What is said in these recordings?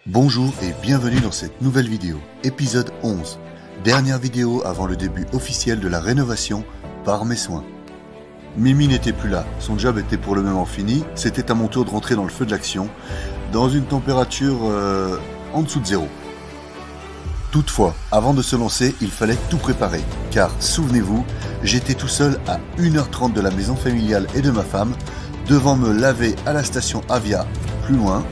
Bonjour et bienvenue dans cette nouvelle vidéo, épisode 11, dernière vidéo avant le début officiel de la rénovation par mes soins. Mimi n'était plus là, son job était pour le moment fini, c'était à mon tour de rentrer dans le feu de l'action, dans une température en dessous de zéro. Toutefois, avant de se lancer, il fallait tout préparer, car souvenez-vous, j'étais tout seul à 1h30 de la maison familiale et de ma femme, devant me laver à la station Avia, plus loin,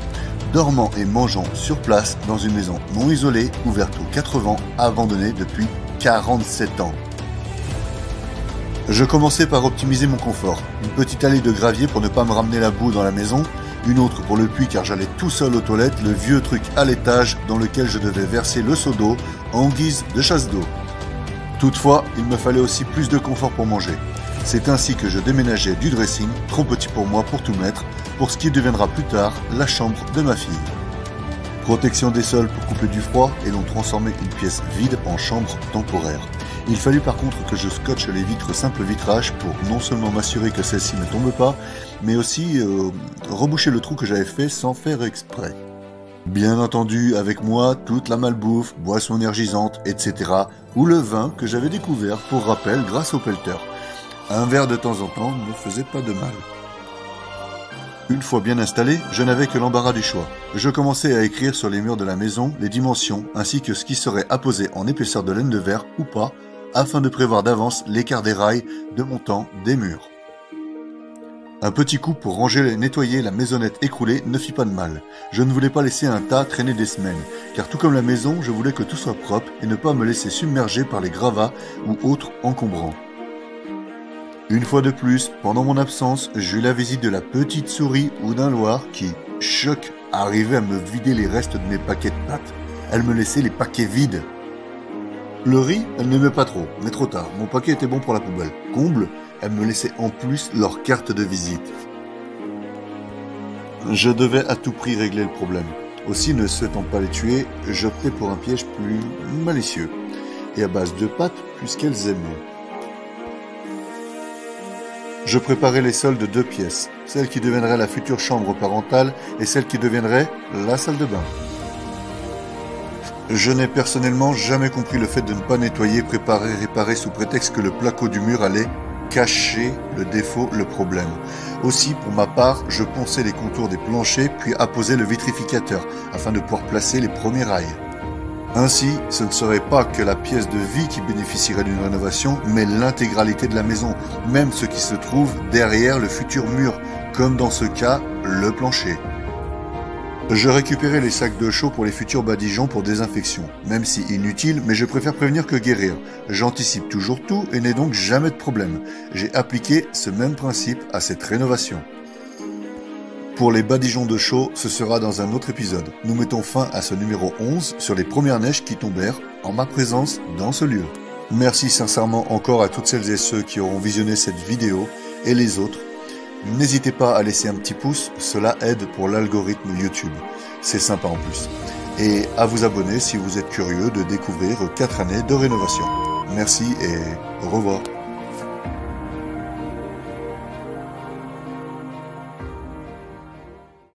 dormant et mangeant sur place dans une maison non isolée, ouverte aux 4 vents, abandonnée depuis 47 ans. Je commençais par optimiser mon confort. Une petite allée de gravier pour ne pas me ramener la boue dans la maison, une autre pour le puits car j'allais tout seul aux toilettes, le vieux truc à l'étage dans lequel je devais verser le seau d'eau en guise de chasse d'eau. Toutefois, il me fallait aussi plus de confort pour manger. C'est ainsi que je déménageais du dressing, trop petit pour moi pour tout mettre, pour ce qui deviendra plus tard la chambre de ma fille. Protection des sols pour couper du froid et l'on transformait une pièce vide en chambre temporaire. Il fallut par contre que je scotche les vitres simple vitrage pour non seulement m'assurer que celle-ci ne tombe pas, mais aussi reboucher le trou que j'avais fait sans faire exprès. Bien entendu, avec moi, toute la malbouffe, boissons énergisantes, etc. ou le vin que j'avais découvert pour rappel grâce au pelleter. Un verre de temps en temps ne faisait pas de mal. Une fois bien installé, je n'avais que l'embarras du choix. Je commençais à écrire sur les murs de la maison les dimensions ainsi que ce qui serait apposé en épaisseur de laine de verre ou pas, afin de prévoir d'avance l'écart des rails de montant des murs. Un petit coup pour ranger et nettoyer la maisonnette écroulée ne fit pas de mal. Je ne voulais pas laisser un tas traîner des semaines, car tout comme la maison, je voulais que tout soit propre et ne pas me laisser submerger par les gravats ou autres encombrants. Une fois de plus, pendant mon absence, j'eus la visite de la petite souris ou d'un Loir qui, choc, arrivait à me vider les restes de mes paquets de pâtes. Elle me laissait les paquets vides. Le riz, elle n'aimait pas trop, mais trop tard. Mon paquet était bon pour la poubelle. Comble, elle me laissait en plus leur carte de visite. Je devais à tout prix régler le problème. Aussi, ne souhaitant pas les tuer, j'optais pour un piège plus malicieux. Et à base de pâtes, puisqu'elles aimaient. Je préparais les sols de 2 pièces, celle qui deviendrait la future chambre parentale et celle qui deviendrait la salle de bain. Je n'ai personnellement jamais compris le fait de ne pas nettoyer, préparer, réparer sous prétexte que le placo du mur allait cacher le défaut, le problème. Aussi, pour ma part, je ponçais les contours des planchers puis apposais le vitrificateur afin de pouvoir placer les premiers rails. Ainsi, ce ne serait pas que la pièce de vie qui bénéficierait d'une rénovation, mais l'intégralité de la maison, même ce qui se trouve derrière le futur mur, comme dans ce cas, le plancher. Je récupérais les sacs de chaux pour les futurs badigeons pour désinfection, même si inutile, mais je préfère prévenir que guérir. J'anticipe toujours tout et n'ai donc jamais de problème. J'ai appliqué ce même principe à cette rénovation. Pour les badigeons de chaux, ce sera dans un autre épisode. Nous mettons fin à ce numéro 11 sur les premières neiges qui tombèrent en ma présence dans ce lieu. Merci sincèrement encore à toutes celles et ceux qui auront visionné cette vidéo et les autres. N'hésitez pas à laisser un petit pouce, cela aide pour l'algorithme YouTube. C'est sympa en plus. Et à vous abonner si vous êtes curieux de découvrir 4 années de rénovation. Merci et au revoir.